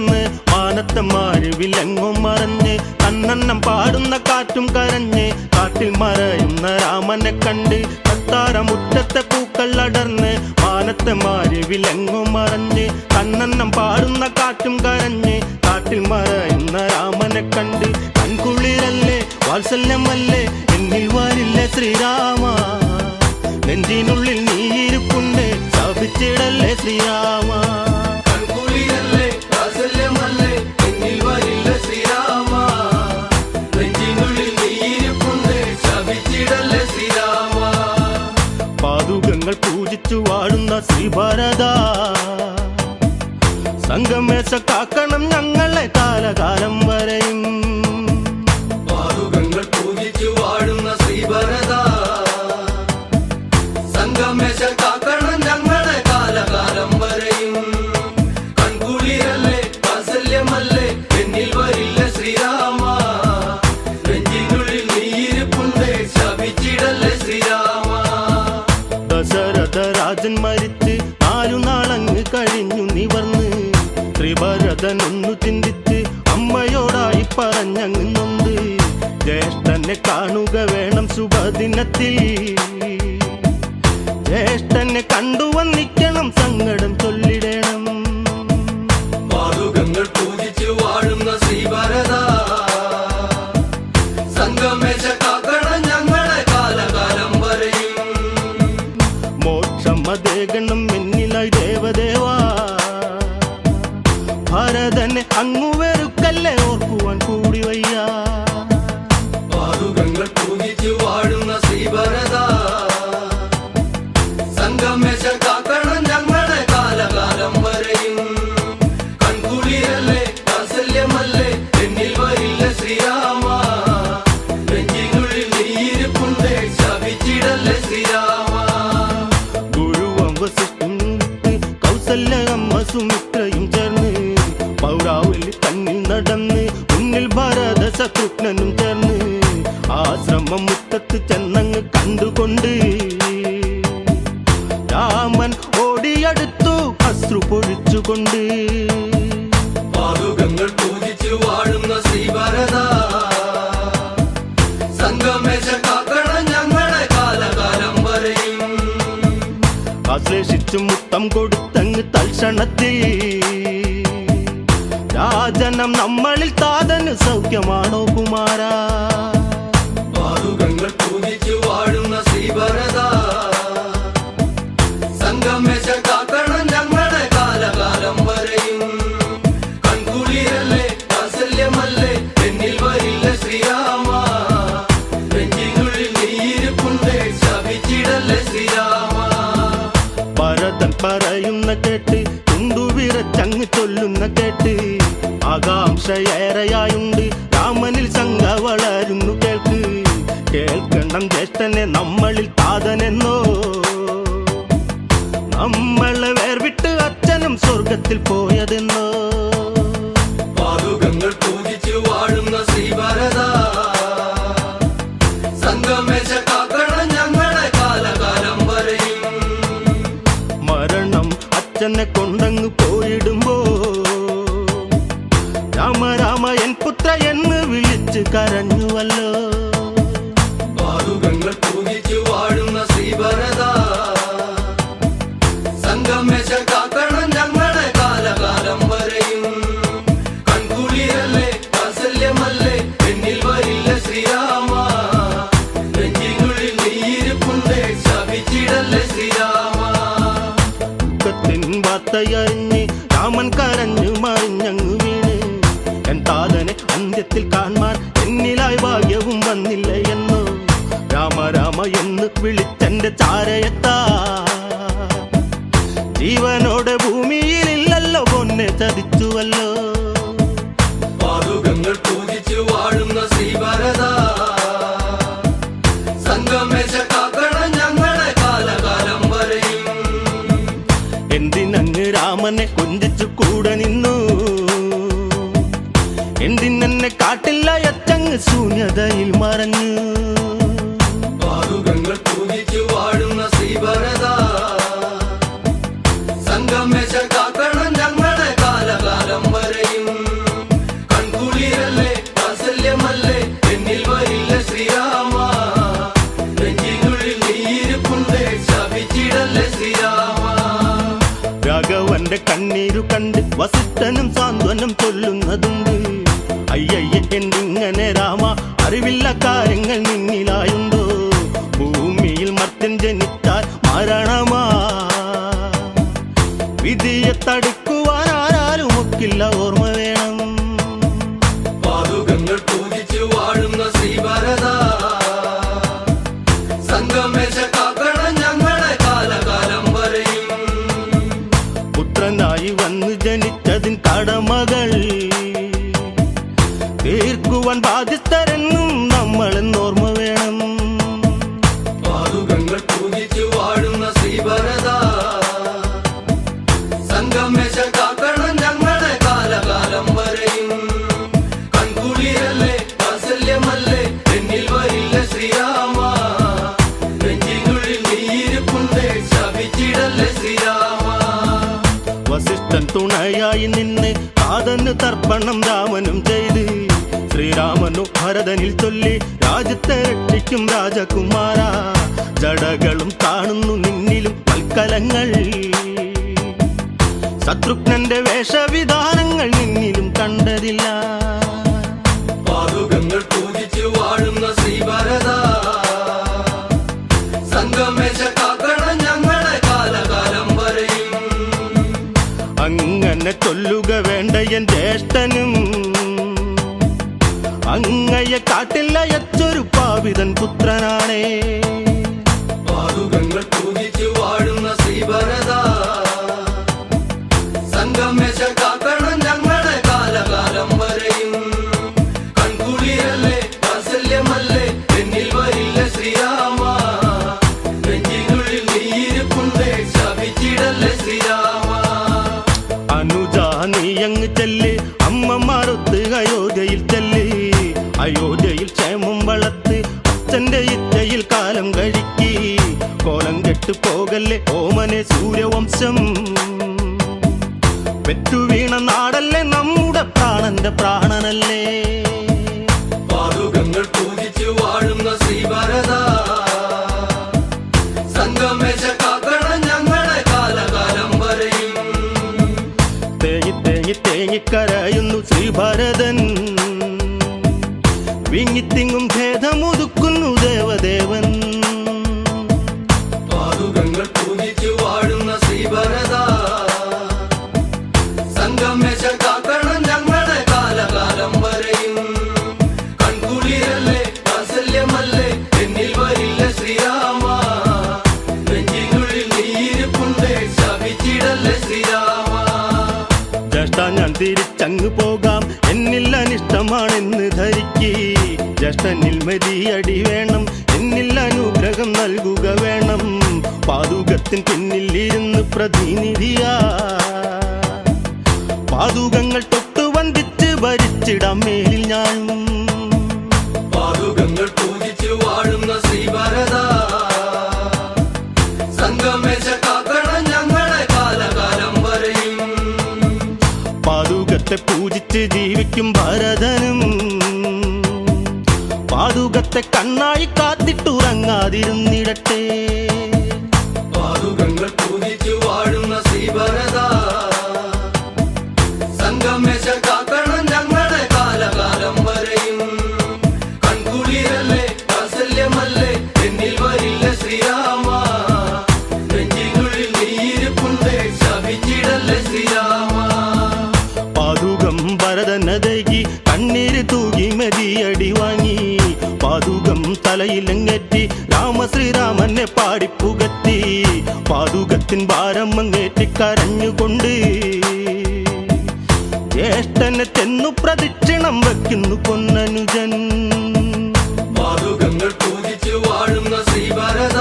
ഉണർന്ന് മാനത്തമാര് വിലങ്ങും മറഞ്ഞ് കണ്ണെണ്ണം പാടുന്ന കാറ്റും കരഞ്ഞ് കാട്ടിൽ മറയുന്ന രാമനെ കണ്ട് കത്താരമുറ്റത്തെ പൂക്കൾ അടർന്ന് മാനത്തമാര് വിലങ്ങും മറഞ്ഞ് കണ്ണെണ്ണം പാടുന്ന കാറ്റും കരഞ്ഞ് കാട്ടിൽ മറയുന്ന രാമനെ കണ്ട് കൺകുളിരല്ലേ വാത്സല്യമല്ലേ എന്നിൽ വരില്ലേ ശ്രീരാമ നെഞ്ചിനുള്ളിൽ നീ ഇരിപ്പുണ്ട് ശപിച്ചിടല്ലേ ശ്രീരാമ കൺകുളിരല്ലേ വാത്സല്യമല്ലേ എന്നിൽ വരില്ല ശ്രീരാമ നെഞ്ചിനുള്ളിൽ നീ ഇരിപ്പുണ്ട് ശപിച്ചിടല്ലേ ശ്രീരാമ പാതുകങ്ങൾ പൂജിച്ചു വാഴുന്ന ശ്രീഭരത സംഗമേശ കാക്കണം ഞങ്ങളെ കാലകാലം വരെയും പാതുകങ്ങൾ പൂജിച്ചു വാഴുന്ന ശ്രീഭരത സംഗമേശ കാക്കണം ഞങ്ങളെ കാലകാലം വരെയും കൺകുളിരല്ലേ വാത്സല്യമല്ലേ എന്നിൽ വരില്ല ശ്രീരാമ നെഞ്ചിനുള്ളിൽ നീ ഇരിപ്പുണ്ട് ശപിച്ചിടല്ലേ ശ്രീരാമ ദശരഥ രാജൻ മരിച്ച് 4 നാളങ്ങ് കഴിഞ്ഞു നിവർന്ന് ശ്രീഭരതൻ ഒന്നു ചിന്തിച്ച് അമ്മയോടായി പറഞ്ഞങ്ങ് നൊന്ത് ജ്യേഷ്ഠനെ കാണുക വേണം ശുഭദിനത്തിൽ ജ്യേഷ്ഠനെ കണ്ടുവന്നിക്കണം സങ്കടം ചൊല്ലിടണം പാതുകങ്ങൾ പൂജിച്ചു വാഴുന്ന ശ്രീഭരത സംഗമേശ കാക്കണം ഞങ്ങളെ കാലകാലം വരെയും മോക്ഷം അതേകണം എന്നിലായി ദേവദേവാ ഭരതനെ അങ്ങു വെറുക്കല്ലേ ഓർക്കുവാൻ കൂടി വയ്യ പാതുകങ്ങൾ പൂജിച്ചു വാഴുന്ന ശ്രീഭരത സംഗമേശ കാക്കണം ഞങ്ങളെ കാലകാലം വരെയും കൺകുളിരല്ലേ വാത്സല്യമല്ലേ എന്നിൽ വരില്ല ശ്രീരാമ നെഞ്ചിനുള്ളിൽ നീ ഇരിപ്പുണ്ട് ശപിച്ചിടല്ലേ ശ്രീരാമ ഗുരുവം വസിഷ്ഠിട്ട് കൗസല്യ അമ്മ സുമിത്രയും ചേർന്ന് പൗരാവലി തന്നിൽ നടന്ന് മുന്നിൽ ഭരത ശത്രുഘ്നനും ചേർന്ന് ആശ്രമം മുറ്റത്ത് ചെന്നങ്ങ് കണ്ടുകൊണ്ട് രാമൻ ഓടിയടുത്തു അശ്രു പൊഴിച്ചുകൊണ്ട് പാതുകങ്ങൾ പൂജിച്ചു വാഴുന്ന ശ്രീഭരത സംഗമേശ കാക്കണം ഞങ്ങളെ കാലകാലം വരെയും ആശ്ലേഷിച്ചു മുത്തം കൊടുത്തങ്ങ് തൽക്ഷണത്തിൽ രാജനം നമ്മളിൽ താതന് സൗഖ്യമാണോ കുമാര പാതുകങ്ങൾ പൂജിച്ചു വാഴുന്ന ശ്രീഭരത സംഗമേശ കാക്കണം ഞങ്ങളെ കാലകാലം വരെയും കൺകുളിരല്ലേ വാത്സല്യമല്ലേ എന്നിൽ വരില്ല ശ്രീരാമ നെഞ്ചിനുള്ളിൽ നീ ഇരിപ്പുണ്ട് ശപിച്ചിടല്ലേ ശ്രീരാമ ഭരതൻ പറയുന്ന കേട്ട് ചുണ്ടുവിറച്ചങ്ങ് ചൊല്ലുന്ന കേട്ട് ആകാംക്ഷയേറെയായുണ്ട് രാമനിൽ ശങ്ക വളരുന്നു കേൾക്കണം ജ്യേഷ്ഠനെ നമ്മളിൽ താതനെന്നോ നമ്മളെ വേർവിട്ട് അച്ഛനും സ്വർഗത്തിൽ പോയതെന്നോ പാതുകങ്ങൾ പൂജിച്ചു വാഴുന്ന ശ്രീഭരത സംഗമേശ കാക്കണം ഞങ്ങളെ കാലകാലം വരെയും മരണം അച്ഛനെ കൊണ്ടങ്ങ് പോയിടുമ്പോ രാമ രാമ എൻ പുത്ര എന്ന് വിളിച്ച് കരഞ്ഞുവല്ലോ പാതുകങ്ങൾ പൂജിച്ചു വാഴുന്ന ശ്രീഭരത സംഗമേശ കാക്കണം ഞങ്ങളെ കാലകാലം വരെയും കൺകുളിരല്ലേ വാത്സല്യമല്ലേ എന്നിൽ വരില്ല ശ്രീരാമ നെഞ്ചിനുള്ളിൽ നീ ഇരിപ്പുണ്ട് ശപിച്ചിടല്ലേ ശ്രീരാമ ദുഃഖത്തിൻ വാർത്തയറിഞ്ഞ് രാമൻ കരഞ്ഞു മറിഞ്ഞങ്ങു വീണ് എൻ താതനെ അന്ത്യത്തിൽ കാണാൻ എന്നിലായി ഭാഗ്യവും വന്നില്ല എന്നോ രാമ രാമ എന്ന് വിളിച്ചെന്റെ ചാരയത്താ ജീവനോടെ ഭൂമിയിലില്ലല്ലോ പൊന്നെ ചതിച്ചുവല്ലോ പാതുകങ്ങൾ പൂജിച്ചു വാഴുന്ന ശ്രീഭരത സംഗമേശ കാക്കണം ഞങ്ങളെ കാലകാലം വരെയും എന്തിനങ്ങ് രാമനെ കൊഞ്ചിച്ചു കൂടെ നിന്നു എന്തിനെന്നെ കാട്ടില്ല എത്തങ്ങ് ശൂന്യതയിൽ മറഞ്ഞു പാതുകങ്ങൾ പൂജിച്ചു വാഴുന്ന ശ്രീഭരത സംഗമേശ കാക്കണം ഞങ്ങളെ കാലകാലം വരെയും സാന്ത്വനം ചൊല്ലുന്നതുണ്ട്. അയ്യയ്യ എന്തിങ്ങനെ രാമ, അറിവില്ല കാര്യങ്ങൾ നിന്നിലായുണ്ടോ? ഭൂമിയിൽ മർത്യൻ ജനിച്ചാൽ മരണമാ, വിധിയെ തടുക്കുവാൻ ആരാലും ഒക്കില്ല, ഓർമ്മ വേണം. പാതുകങ്ങൾ പൂജിച്ചു വാഴുന്ന ശ്രീഭരത, സംഗമേശ കാക്കണം ഞങ്ങളെ കാലകാലം വരെയും. പുത്രനായി വന്ന് ജനിച്ചതിൻ കടമകൾ തീർക്കുവാൻ ബാധ്യസ്ഥരെന്നും നമ്മളെന്നോർമ്മ വേണം. പാതുകങ്ങൾ പൂജിച്ചു വാഴുന്ന ശ്രീഭരത, സംഗമേശ കാക്കണം ഞങ്ങളെ കാലകാലം വരെയും. കൺകുളിരല്ലേ വാത്സല്യമല്ലേ എന്നിൽ വരില്ല ശ്രീരാമ, നെഞ്ചിനുള്ളിൽ നീയിരിപ്പുണ്ട് ശപിച്ചിടല്ലേ ശ്രീരാമ. വസിഷ്ഠൻ തുണയായി നിന്ന് കാതന് തർപ്പണം രാമനും ചെയ്ത്, ശ്രീരാമനു ഭരതനിൽ ചൊല്ലി രാജ്യത്തെ രക്ഷിക്കും രാജകുമാര. ജടകളും കാണുന്നു നിന്നിലും മൽക്കലങ്ങൾ, ശത്രുഘ്നന്റെ വേഷവിധാനങ്ങൾ നിന്നിലും കണ്ടതില്ല. പാതുകങ്ങൾ പൂജിച്ചു വാഴുന്ന ശ്രീഭരത, സംഗമേശ കാക്കണം ഞങ്ങളെ കാലകാലം വരെയും. അങ്ങനെ ചൊല്ലുക വേണ്ട എൻ ജ്യേഷ്ഠനും, അങ്ങയെ കാട്ടില്ല യച്ചൊരു പാവിതൻ പുത്രനാണേ. പാതുകങ്ങൾ പൂജിച്ചു വാഴുന്ന ശ്രീഭരത, സംഗമേശ കാക്കണം ഞങ്ങളെ കാലകാലം വരെയും. കൺകുളിരല്ലേ വാത്സല്യമല്ലേ എന്നിൽ വരില്ല ശ്രീരാമ, നെഞ്ചിനുള്ളിൽ നീയിരിപ്പുണ്ട് ശപിച്ചിടല്ലേ ശ്രീരാമ. അനുജ നീയങ്ങ് ചെല്ല്, അമ്മമാരൊത്ത് അയോധ്യയിൽ ചെല്ല്. അയോധ്യയിൽ ക്ഷേമം വളർത്ത്, അച്ഛന്റെ ഇച്ഛയിൽ കാലം കഴിക്കി. കോലം കെട്ടു പോകല്ലേ ഓമനെ സൂര്യവംശം, പെറ്റുവീണ നാടല്ലേ നമ്മുടെ പ്രാണന്റെ പ്രാണനല്ലേ. പാതുകങ്ങൾ പൂജിച്ചു വാഴുന്ന ശ്രീഭരത, സംഗമേശ കാക്കണം ഞങ്ങളെ കാലകാലം വരെയും. തേങ്ങി തേങ്ങി തേങ്ങിക്കരയുന്നു ശ്രീഭരതൻ, വിങ്ങിത്തിങ്ങും ഭേദമുതുക്കുന്നു ദേവദേവൻ. പാതുകങ്ങൾ പൂജിച്ചു വാഴുന്ന ശ്രീഭരത, സംഗമേശ കാക്കണം ഞങ്ങളെ കാലകാലം വരെയും. കൺകുളിരല്ലേ വാത്സല്യമല്ലേ എന്നിൽ വരില്ല ശ്രീരാമ, നെഞ്ചിനുള്ളിൽ നീയിരിപ്പുണ്ട് ശപിച്ചിടല്ലേ ശ്രീരാമ. ജ്യേഷ്ഠ ഞാൻ തിരിച്ചങ്ങ് പോകാം, എന്നിൽ അനിഷ്ടമാണെന്ന് ധരിക്ക്. ജ്യേഷ്ഠനിൽ മതിയടി വേണം, എന്നിൽ അനുഗ്രഹം നൽകുക വേണം. പാതുകത്തിൻ പിന്നിൽ ഇരുന്ന് പ്രതിനിധിയാ, പാതുകങ്ങൾ തൊട്ട് വന്ദിച്ച് ഭരിച്ചിടാം മേലിൽ ഞാനും. പാതുകങ്ങൾ പൂജിച്ചു വാഴുന്ന ശ്രീഭരത, സംഗമേശ കാക്കണം ഞങ്ങളെ കാലകാലം വരെയും. പാതുകത്തെ പൂജിച്ച് ജീവിക്കും ഭരതനും, പാതുകത്തെ കണ്ണായി കാത്തിട്ടുറങ്ങാതിരുന്നിടട്ടെ. പാതുകങ്ങൾ പൂജിച്ചു വാഴുന്ന ശ്രീഭരത, സംഗമേശ കാക്കണം ഞങ്ങളെ കാലകാലം വരെയും. കൺകുളിരല്ലേ വാത്സല്യമല്ലേ എന്നിൽ വരില്ല ശ്രീരാമ, നെഞ്ചിനുള്ളിൽ നീയിരിപ്പുണ്ട് ശപിച്ചിടല്ലേ ശ്രീരാമ. പാതുകം ഭരതനതകി കണ്ണീര് തൂകി മതിയടി വാങ്ങി. പാതുകം തലയിലങ്ങേറ്റി രാമശ്രീരാമനെ പാടിപ്പുകത്തി. പാതുകത്തിൻ ഭാരം അങ്ങേറ്റി കരഞ്ഞുകൊണ്ട് ജ്യേഷ്ഠനെ ചെന്നു പ്രദക്ഷിണം വയ്ക്കുന്നു പൊന്നനുജൻ. പാതുകങ്ങൾ പൂജിച്ചു വാഴുന്ന ശ്രീഭരത,